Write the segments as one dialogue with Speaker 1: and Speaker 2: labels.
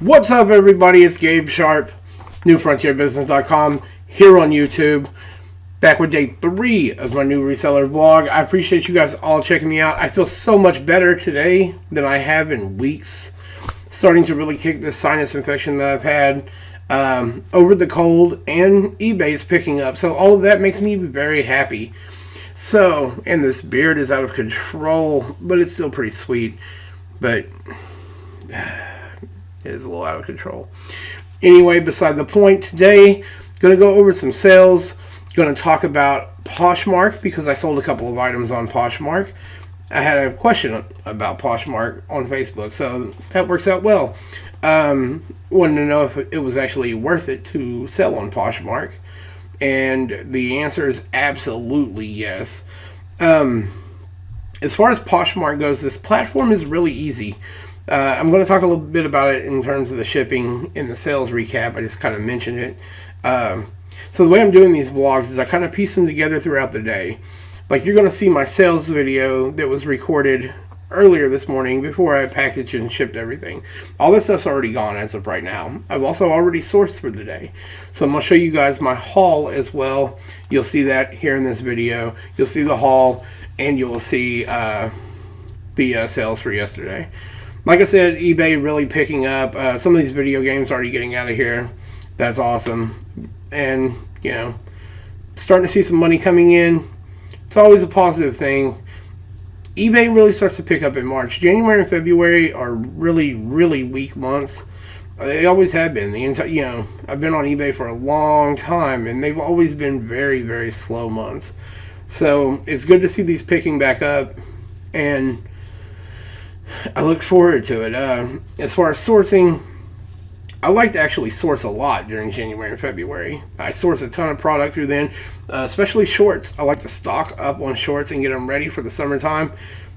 Speaker 1: What's up, everybody? It's Gabe Sharp, NewFrontierBusiness.com, here on YouTube. Back with day 3 of my new reseller vlog. I appreciate you guys all checking me out. I feel so much better today than I have in weeks. Starting to really kick this sinus infection that I've had over the cold, and eBay's picking up. So all of that makes me very happy. So, and this beard is out of control, but it's still pretty sweet. But it is a little out of control. Anyway, beside the point, today, going to go over some sales. Going to talk about Poshmark because I sold a couple of items on Poshmark. I had a question about Poshmark on Facebook, so that works out well. Wanted to know if it was actually worth it to sell on Poshmark, and the answer is absolutely yes. As far as Poshmark goes, this platform is really easy. I'm going to talk a little bit about it in terms of the shipping in the sales recap. I just kind of mentioned it. So the way I'm doing these vlogs is I kind of piece them together throughout the day. Like, you're going to see my sales video that was recorded earlier this morning before I packaged and shipped everything. All this stuff's already gone as of right now. I've also already sourced for the day. So I'm going to show you guys my haul as well. You'll see that here in this video. You'll see the haul, and you will see the sales for yesterday. Like I said, eBay really picking up. Some of these video games already getting out of here. That's awesome. And, you know, starting to see some money coming in. It's always a positive thing. eBay really starts to pick up in March. January and February are really, really weak months. They always have been. I've been on eBay for a long time, and they've always been very, very slow months. So it's good to see these picking back up, and I look forward to it. As far as sourcing, I like to actually source a lot during January and February. I source a ton of product through then, especially shorts. I like to stock up on shorts and get them ready for the summertime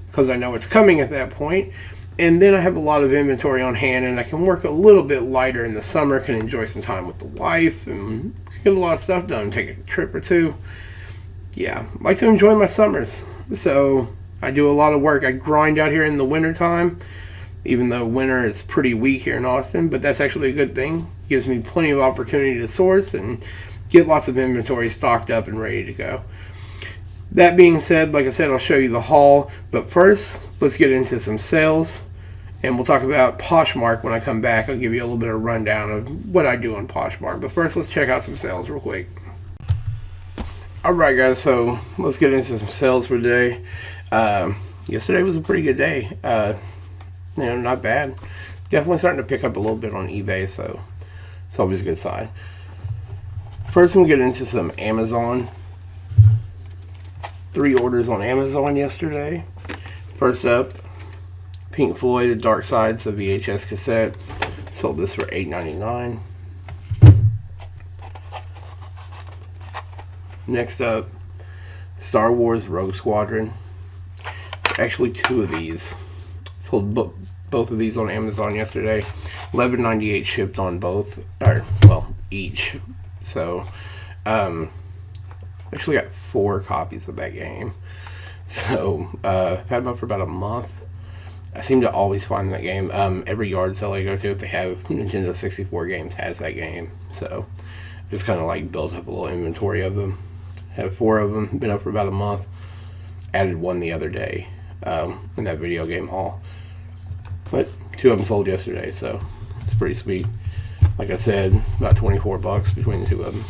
Speaker 1: because I know it's coming at that point. And then I have a lot of inventory on hand, and I can work a little bit lighter in the summer, can enjoy some time with the wife, and get a lot of stuff done, take a trip or two. Yeah, I like to enjoy my summers. So I do a lot of work. I grind out here in the wintertime. Even though winter is pretty weak here in Austin, but that's actually a good thing. Gives me plenty of opportunity to source and get lots of inventory stocked up and ready to go. That being said, like I said, I'll show you the haul, but first, let's get into some sales, and we'll talk about Poshmark when I come back. I'll give you a little bit of a rundown of what I do on Poshmark, but first, let's check out some sales real quick. Alright guys, so let's get into some sales for today. Yesterday was a pretty good day. Not bad. Definitely starting to pick up a little bit on eBay, so it's always a good sign. First, we'll get into some Amazon. 3 orders on Amazon yesterday. First up, Pink Floyd, The Dark Side's a VHS cassette. Sold this for $8.99. Next up, Star Wars Rogue Squadron. Actually, 2 of these. Sold both of these on Amazon yesterday. $11.98 shipped on both, or well, each. So, actually got 4 copies of that game. So, I've had them up for about a month. I seem to always find that game. Every yard sale I go to, if they have Nintendo 64 games, has that game. So, just kind of like built up a little inventory of them. Have 4 of them. Been up for about a month. Added 1 the other day in that video game haul. But 2 of them sold yesterday, so it's pretty sweet. Like I said, about $24 between the 2 of them.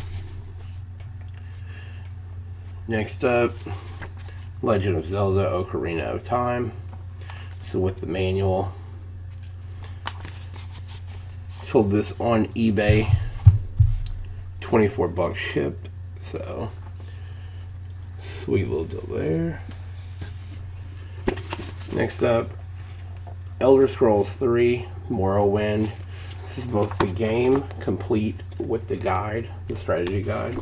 Speaker 1: Next up, Legend of Zelda Ocarina of Time. So with the manual. Sold this on eBay. $24 shipped. So sweet little deal there. Next up, Elder Scrolls 3 Morrowind. This is both the game complete with the guide, the strategy guide.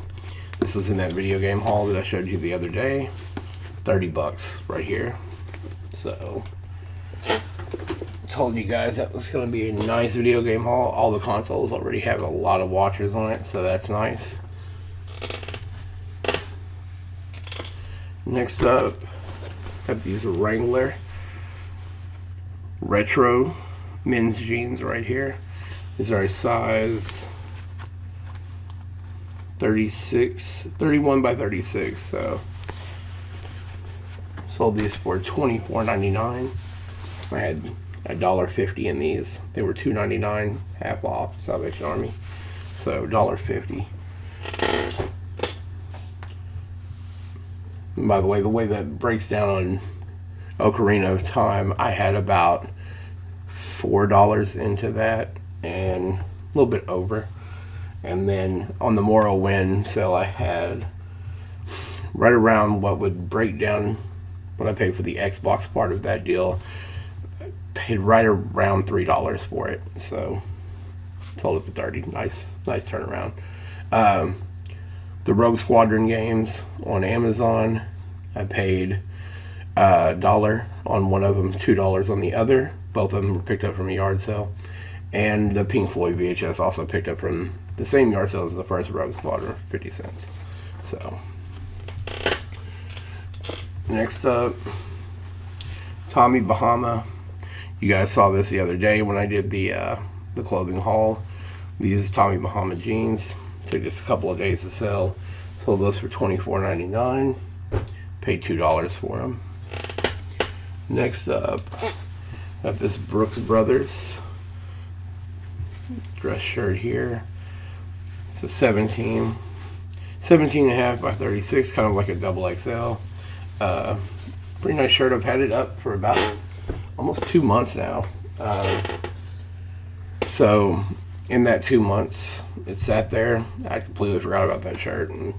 Speaker 1: This was in that video game haul that I showed you the other day. $30 right here. So, told you guys that was going to be a nice video game haul. All the consoles already have a lot of watchers on it, so that's nice. Next up, got these Wrangler retro men's jeans right here. These are a size 31 by 36. So sold these for $24.99. I had $1.50 in these. They were $2.99, half off, Salvation Army. So $1.50. And by the way that breaks down on Ocarina of Time, I had about $4 into that and a little bit over. And then on the Morrowind sale, I had right around what would break down what I paid for the Xbox part of that deal. I paid right around $3 for it. So sold it for 30. Nice turnaround. The Rogue Squadron games on Amazon, I paid $1 on one of them, $2 on the other. Both of them were picked up from a yard sale. And the Pink Floyd VHS also picked up from the same yard sale as the first Rogue Squadron, 50 cents. So next up, Tommy Bahama. You guys saw this the other day when I did the clothing haul. These Tommy Bahama jeans took just a couple of days to sell. Sold those for $24.99. Paid $2 for them. Next up, got this Brooks Brothers dress shirt here. It's a 17 and a half by 36, kind of like a double XL. Pretty nice shirt. I've had it up for about almost 2 months now. So in that 2 months, it sat there. I completely forgot about that shirt and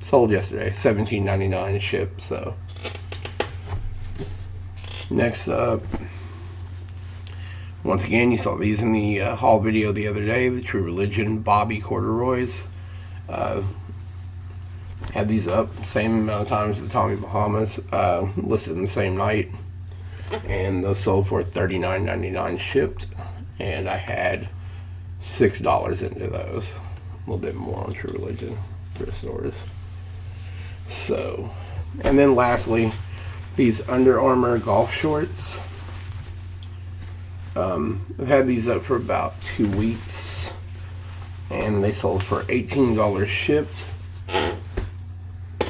Speaker 1: sold yesterday. $17.99 shipped. So next up, once again, you saw these in the haul video the other day. The True Religion Bobby corduroys. Had these up same amount of times as the Tommy Bahamas, listed in the same night, and those sold for $39.99 shipped, and I had $6 into those. A little bit more on True Religion thrift stores. So, and then lastly, these Under Armour golf shorts. I've had these up for about 2 weeks, and they sold for $18 shipped.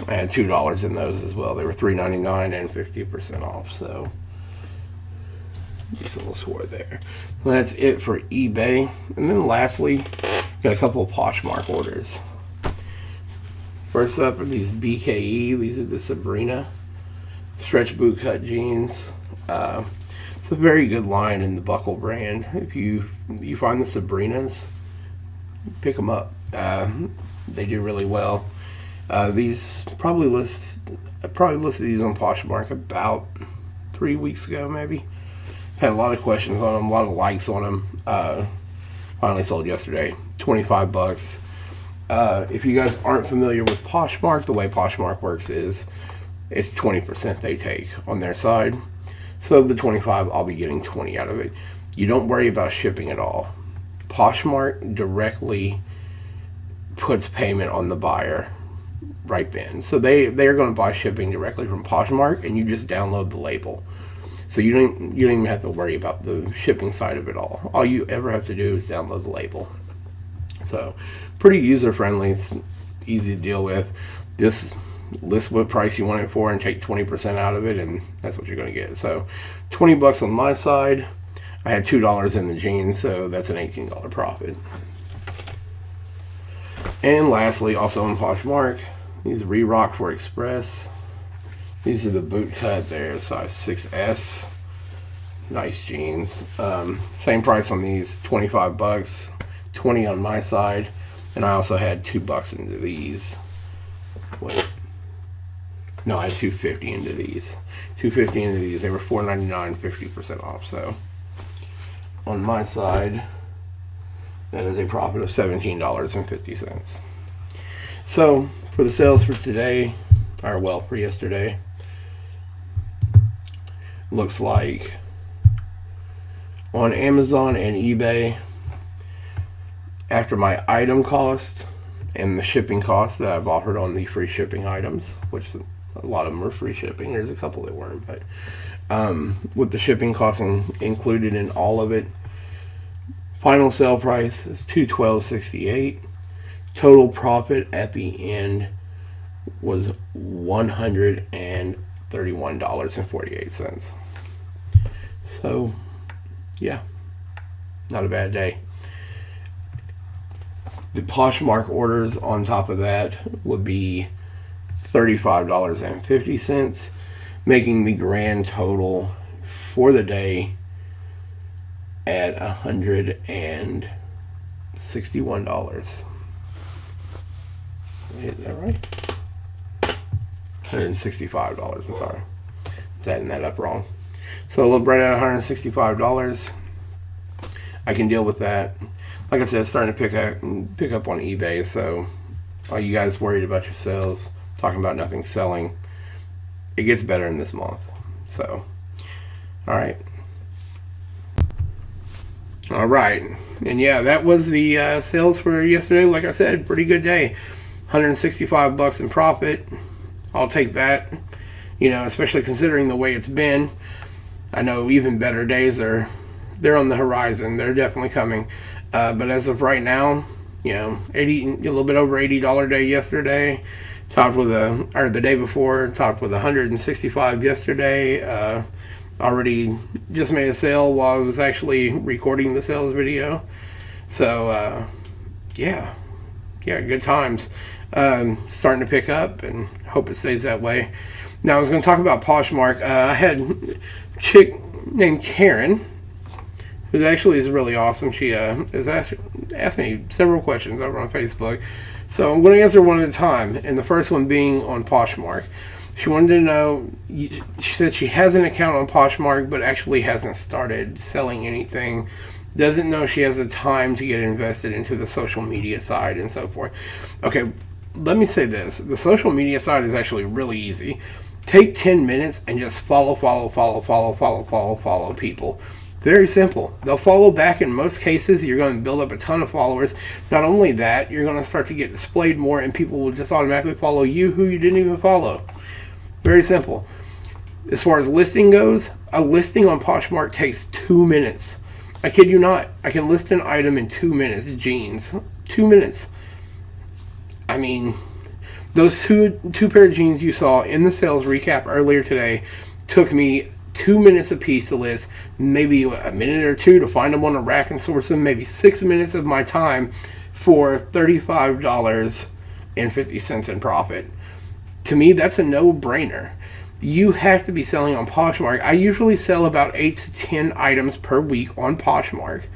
Speaker 1: I had $2 in those as well. They were $3.99 and 50% off, so decent little score there. Well, that's it for eBay. And then lastly, got a couple of Poshmark orders. First up are these BKE. These are the Sabrina stretch boot cut jeans. It's a very good line in the Buckle brand. If you find the Sabrinas, pick them up. They do really well. These I probably listed these on Poshmark about 3 weeks ago, maybe. Had a lot of questions on them, a lot of likes on them. Finally sold yesterday, $25. If you guys aren't familiar with Poshmark, the way Poshmark works is it's 20% they take on their side. So the 25, I'll be getting 20 out of it. You don't worry about shipping at all. Poshmark directly puts payment on the buyer right then. So they're going to buy shipping directly from Poshmark, and you just download the label. So you don't even have to worry about the shipping side of it all. All you ever have to do is download the label. So pretty user friendly. It's easy to deal with. Just list what price you want it for and take 20% out of it, and that's what you're going to get. So $20 on my side. I had $2 in the jeans, so that's an $18 profit. And lastly, also on Poshmark, these Re-Rock for Express. These are the boot cut. They're size 6S. Nice jeans. Same price on these, $25. 20 on my side, and I also had $2 into these. Wait. No, I had $2.50 into these. $2.50 into these. They were $4.99, 50% off. So on my side, that is a profit of $17.50. So for the sales for today, or well, for yesterday, looks like on Amazon and eBay, after my item cost and the shipping cost that I've offered on the free shipping items, which a lot of them are free shipping. There's a couple that weren't, but with the shipping costs included in all of it, Final sale price is $212.68. Total profit at the end was $131.48. So, yeah, not a bad day. The Poshmark orders on top of that would be $35.50, making the grand total for the day at $161. Is that right? $165. I'm sorry. Adding that up wrong. So a little bread at $165. I can deal with that. Like I said, it's starting to pick up on eBay. So all you guys worried about your sales, talking about nothing selling, it gets better in this month. So, all right. All right. And yeah, that was the sales for yesterday. Like I said, pretty good day. $165 in profit. I'll take that. You know, especially considering the way it's been. I know even better days they're on the horizon. They're definitely coming. But as of right now, you know, a little bit over $80 day yesterday. Topped with the day before, topped with $165 yesterday. Already just made a sale while I was actually recording the sales video. So, yeah, good times. Starting to pick up, and hope it stays that way. Now, I was going to talk about Poshmark. I had a chick named Karen, who actually is really awesome. She has asked me several questions over on Facebook. So I'm going to answer one at a time, and the first one being on Poshmark. She wanted to know, she said she has an account on Poshmark, but actually hasn't started selling anything. Doesn't know she has the time to get invested into the social media side and so forth. Okay, let me say this. The social media side is actually really easy. Take 10 minutes and just follow people. Very simple. They'll follow back in most cases. You're going to build up a ton of followers. Not only that, you're going to start to get displayed more, and people will just automatically follow you who you didn't even follow. Very simple. As far as listing goes, a listing on Poshmark takes 2 minutes. I kid you not. I can list an item in 2 minutes. Jeans. 2 minutes. I mean, those two pair of jeans you saw in the sales recap earlier today took me 2 minutes a piece to list, maybe a minute or two to find them on a rack and source them, maybe 6 minutes of my time for $35.50 in profit. To me, that's a no-brainer. You have to be selling on Poshmark. I usually sell about 8 to 10 items per week on Poshmark.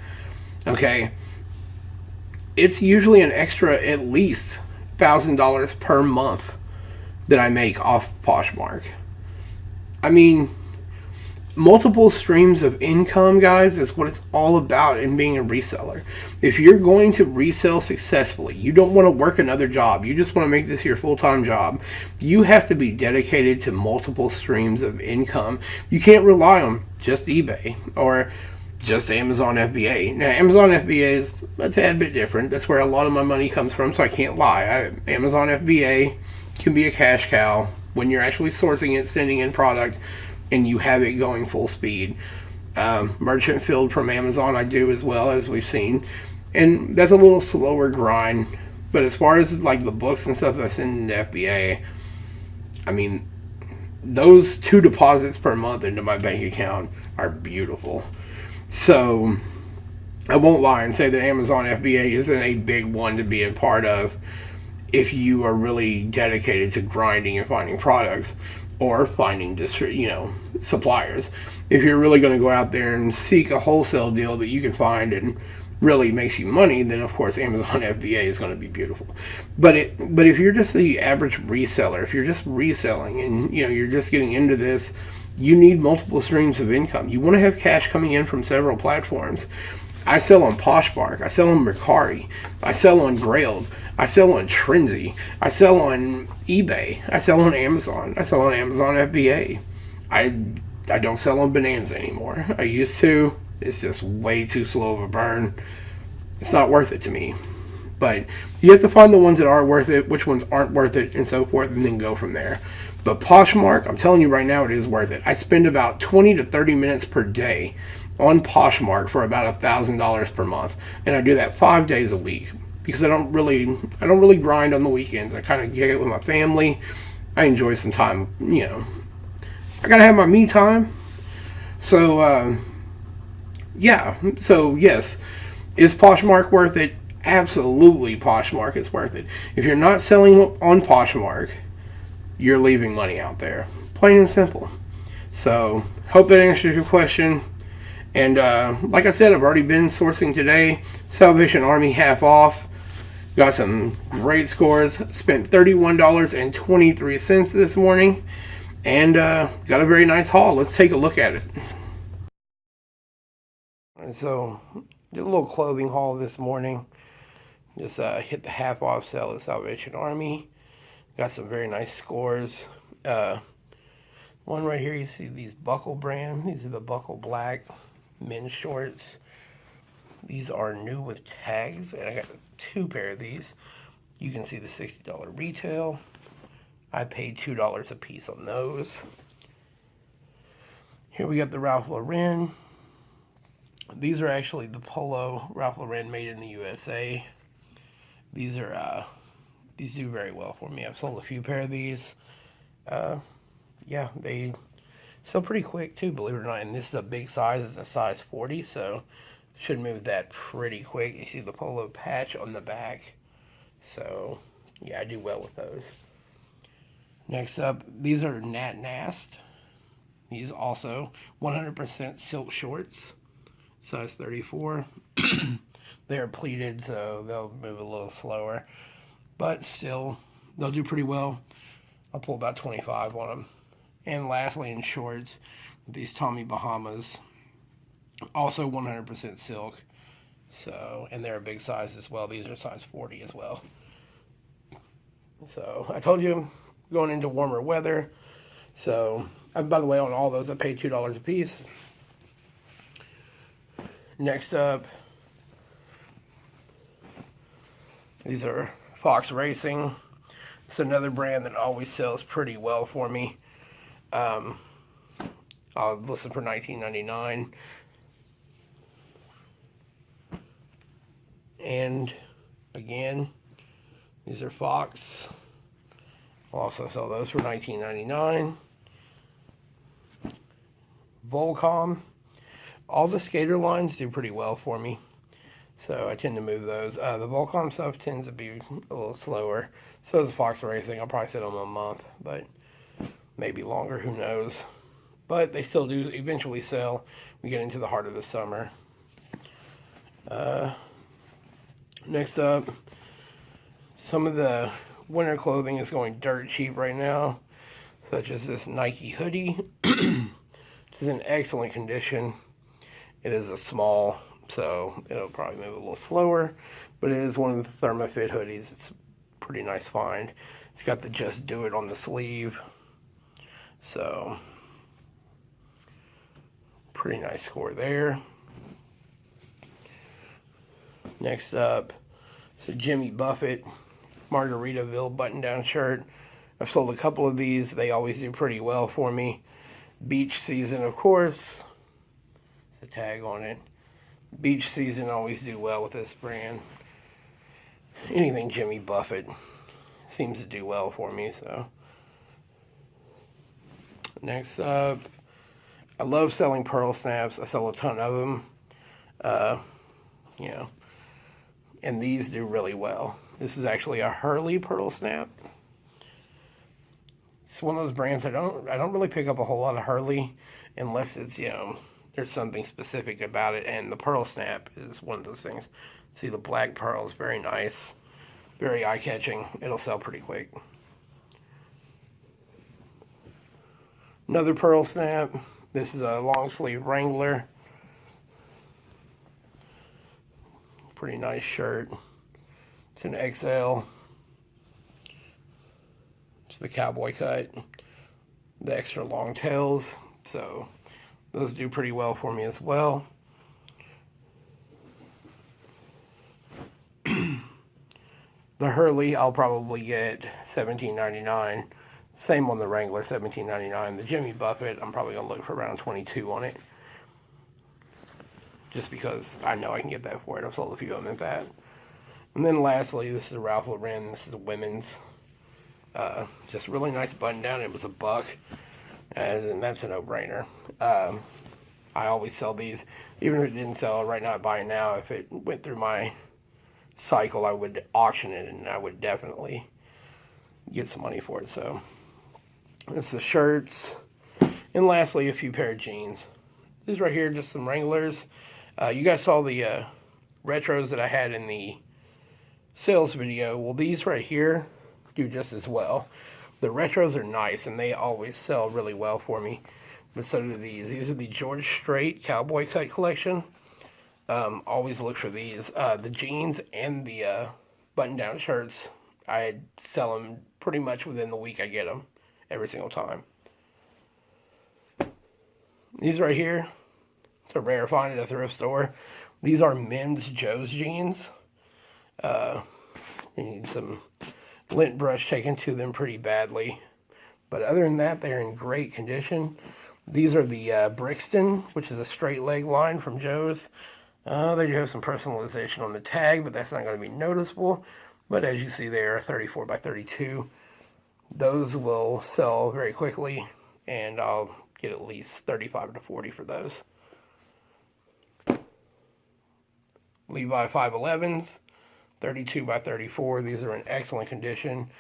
Speaker 1: Okay? It's usually an extra at least $1,000 per month that I make off Poshmark. I mean, multiple streams of income, guys, is what it's all about in being a reseller. If you're going to resell successfully, you don't want to work another job, you just want to make this your full-time job, you have to be dedicated to multiple streams of income. You can't rely on just eBay or just Amazon FBA. Now, Amazon FBA is a tad bit different. That's where a lot of my money comes from, so I can't lie. Amazon FBA can be a cash cow when you're actually sourcing it, sending in product, and you have it going full speed. Merchant filled from Amazon I do as well, as we've seen, and that's a little slower grind. But as far as like the books and stuff that I send into FBA, I mean, those 2 deposits per month into my bank account are beautiful. So I won't lie and say that Amazon FBA isn't a big one to be a part of if you are really dedicated to grinding and finding products or finding suppliers. If you're really going to go out there and seek a wholesale deal that you can find and really makes you money, then of course Amazon FBA is going to be beautiful. But if you're just the average reseller, if you're just reselling and you're just getting into this, you need multiple streams of income. You want to have cash coming in from several platforms. I sell on Poshmark. I sell on Mercari. I sell on Grailed. I sell on Trendy. I sell on eBay. I sell on Amazon. I sell on Amazon FBA. I don't sell on Bonanza anymore. I used to. It's just way too slow of a burn. It's not worth it to me. But you have to find the ones that are worth it, which ones aren't worth it, and so forth, and then go from there. But Poshmark, I'm telling you right now, it is worth it. I spend about 20 to 30 minutes per day on Poshmark for about $1,000 per month, and I do that 5 days a week because I don't really grind on the weekends. I kind of get it with my family. I enjoy some time. I gotta have my me time. So yeah. So yes, is Poshmark worth it? Absolutely, Poshmark is worth it. If you're not selling on Poshmark, you're leaving money out there. Plain and simple. So, hope that answers your question. And like I said, I've already been sourcing today. Salvation Army half off. Got some great scores. Spent $31.23 this morning. And got a very nice haul. Let's take a look at it. And so, did a little clothing haul this morning. Just hit the half off sale at Salvation Army. Got some very nice scores. One right here, you see these Buckle brand. These are the Buckle Black men's shorts. These are new with tags, and I got 2 pair of these. You can see the $60 retail. I paid $2 a piece on those. Here we got the Ralph Lauren. These are actually the Polo Ralph Lauren made in the USA. These do very well for me. I've sold a few pair of these. Yeah, they sell pretty quick too, believe it or not. And this is a big size. It's a size 40, so should move that pretty quick. You see the Polo patch on the back. So, yeah, I do well with those. Next up, these are Nat Nast. These also 100% silk shorts, size 34. They are pleated, so they'll move a little slower. But still, they'll do pretty well. I'll pull about 25 on them. And lastly, in shorts, these Tommy Bahamas. Also 100% silk. So, and they're a big size as well. These are size 40 as well. So, I told you, going into warmer weather. So, by the way, on all those, I paid $2 a piece. Next up, these are Fox Racing. It's another brand that always sells pretty well for me. I'll list for $19.99. And again, these are Fox. I'll also sell those for $19.99. Volcom. All the skater lines do pretty well for me, so I tend to move those. The Volcom stuff tends to be a little slower. So is Fox Racing. I'll probably sit on them a month, but maybe longer, who knows. But they still do eventually sell. We get into the heart of the summer. Next up, some of the winter clothing is going dirt cheap right now, such as this Nike hoodie, which is in excellent condition. It is a small, so it'll probably move a little slower, but it is one of the ThermaFit hoodies. It's a pretty nice find. It's got the Just Do It on the sleeve, so pretty nice score there. Next up, it's a Jimmy Buffett Margaritaville button-down shirt. I've sold a couple of these. They always do pretty well for me. Beach season, of course. The tag on it. Beach season always do well with this brand. Anything Jimmy Buffett seems to do well for me, so. Next up, I love selling pearl snaps. I sell a ton of them. And these do really well. This is actually a Hurley pearl snap. It's one of those brands I don't really pick up a whole lot of Hurley unless it's, there's something specific about it, and the pearl snap is one of those things. See the black pearls, very nice, very eye-catching. It'll sell pretty quick. Another pearl snap. This is a long sleeve Wrangler. Pretty nice shirt. It's an XL. It's the cowboy cut. The extra long tails. So those do pretty well for me as well. The Hurley I'll probably get $17.99. Same on the Wrangler, $17.99. The Jimmy Buffett, I'm probably going to look for around $22 on it. Just because I know I can get that for it. I've sold a few of them at that. And then lastly, this is a Ralph Lauren. This is a women's. Just a really nice button down. It was $1. And that's a no-brainer. I always sell these. Even if it didn't sell right now, I buy it now. If it went through my cycle, I would auction it, and I would definitely get some money for it. So this is the shirts, and lastly a few pair of jeans. These right here, just some Wranglers. You guys saw the retros that I had in the sales video. Well, these right here do just as well. The retros are nice, and they always sell really well for me, but so do these. These are the George Strait Cowboy Cut collection. Always look for these. The jeans and the button-down shirts, I sell them pretty much within the week I get them, every single time. These right here, it's a rare find at a thrift store. These are men's Joe's jeans. You need some lint brush taken to them pretty badly. But other than that, they're in great condition. These are the Brixton, which is a straight leg line from Joe's. They do have some personalization on the tag, but that's not going to be noticeable. But as you see, they are 34 by 32. Those will sell very quickly, and I'll get at least 35 to 40 for those. Levi 511s, 32 by 34. These are in excellent condition.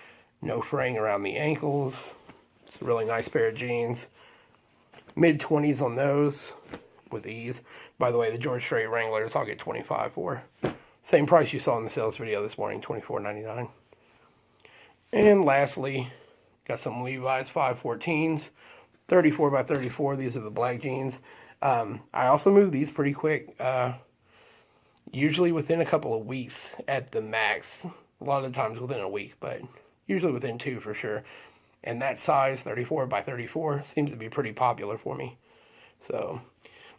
Speaker 1: No fraying around the ankles. It's a really nice pair of jeans. Mid-20s on those with ease. By the way, the George Strait Wranglers I'll get 25 for. Same price you saw in the sales video this morning, $24.99. And lastly, got some Levi's 514s, 34 by 34. These are the black jeans. I also move these pretty quick. Usually within a couple of weeks at the max. A lot of the times within a week, but usually within 2 for sure. And that size, 34 by 34, seems to be pretty popular for me. So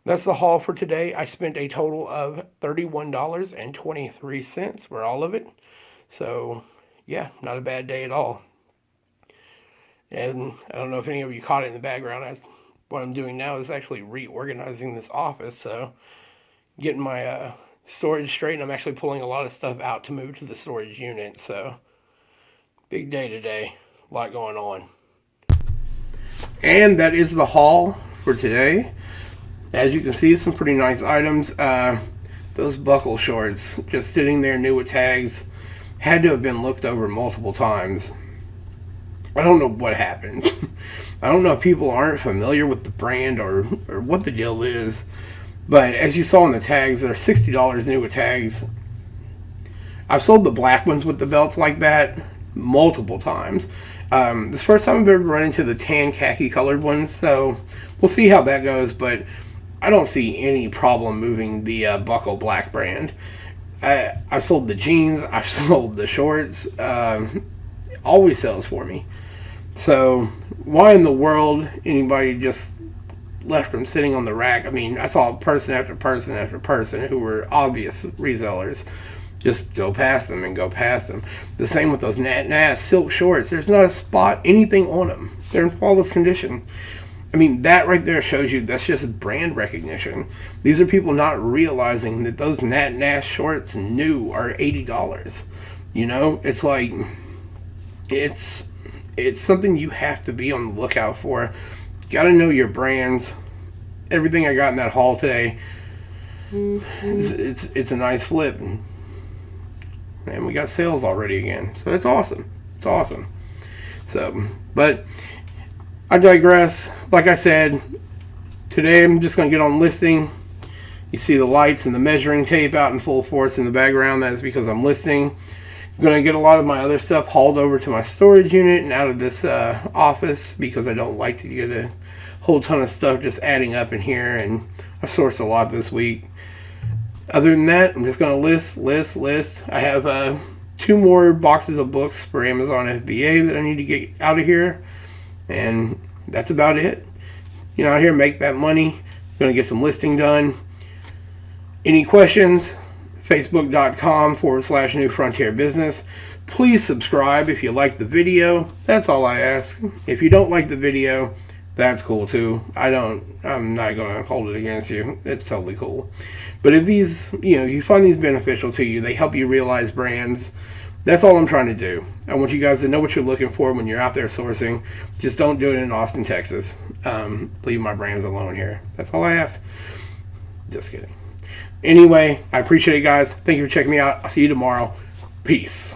Speaker 1: that's the haul for today. I spent a total of $31.23 for all of it. So yeah, not a bad day at all. And I don't know if any of you caught it in the background. What I'm doing now is actually reorganizing this office. So getting my storage straight, and I'm actually pulling a lot of stuff out to move to the storage unit. So big day today. A lot going on. And that is the haul for today. As you can see, some pretty nice items. Those buckle shorts, just sitting there new with tags, had to have been looked over multiple times. I don't know what happened. I don't know if people aren't familiar with the brand or what the deal is. But as you saw in the tags, they're $60 new with tags. I've sold the black ones with the belts like that multiple times. This is the first time I've ever run into the tan khaki colored ones, so we'll see how that goes, but I don't see any problem moving the Buckle Black brand. I've sold the jeans, I've sold the shorts, always sells for me. So why in the world anybody just left them sitting on the rack? I mean, I saw person after person after person who were obvious resellers just go past them and go past them. The same with those Nat silk shorts. There's not a spot, anything on them. They're in flawless condition. I mean, that right there shows you that's just brand recognition. These are people not realizing that those Nat shorts new are $80. You know, it's like, it's something you have to be on the lookout for. Got to know your brands. Everything I got in that haul today, it's a nice flip. And we got sales already again. So it's awesome. It's awesome. So, but I digress. Like I said, today I'm just going to get on listing. You see the lights and the measuring tape out in full force in the background. That is because I'm listing. I'm going to get a lot of my other stuff hauled over to my storage unit and out of this office because I don't like to get a whole ton of stuff just adding up in here. And I've sourced a lot this week. Other than that, I'm just going to list. I have 2 more boxes of books for Amazon FBA that I need to get out of here. And that's about it. You know, out here, make that money. I'm going to get some listing done. Any questions? Facebook.com/New Frontier Business. Please subscribe if you like the video. That's all I ask. If you don't like the video, that's cool too. I'm not going to hold it against you. It's totally cool. But if these, you find these beneficial to you, they help you realize brands. That's all I'm trying to do. I want you guys to know what you're looking for when you're out there sourcing. Just don't do it in Austin, Texas. Leave my brands alone here. That's all I ask. Just kidding. Anyway, I appreciate it, guys. Thank you for checking me out. I'll see you tomorrow. Peace.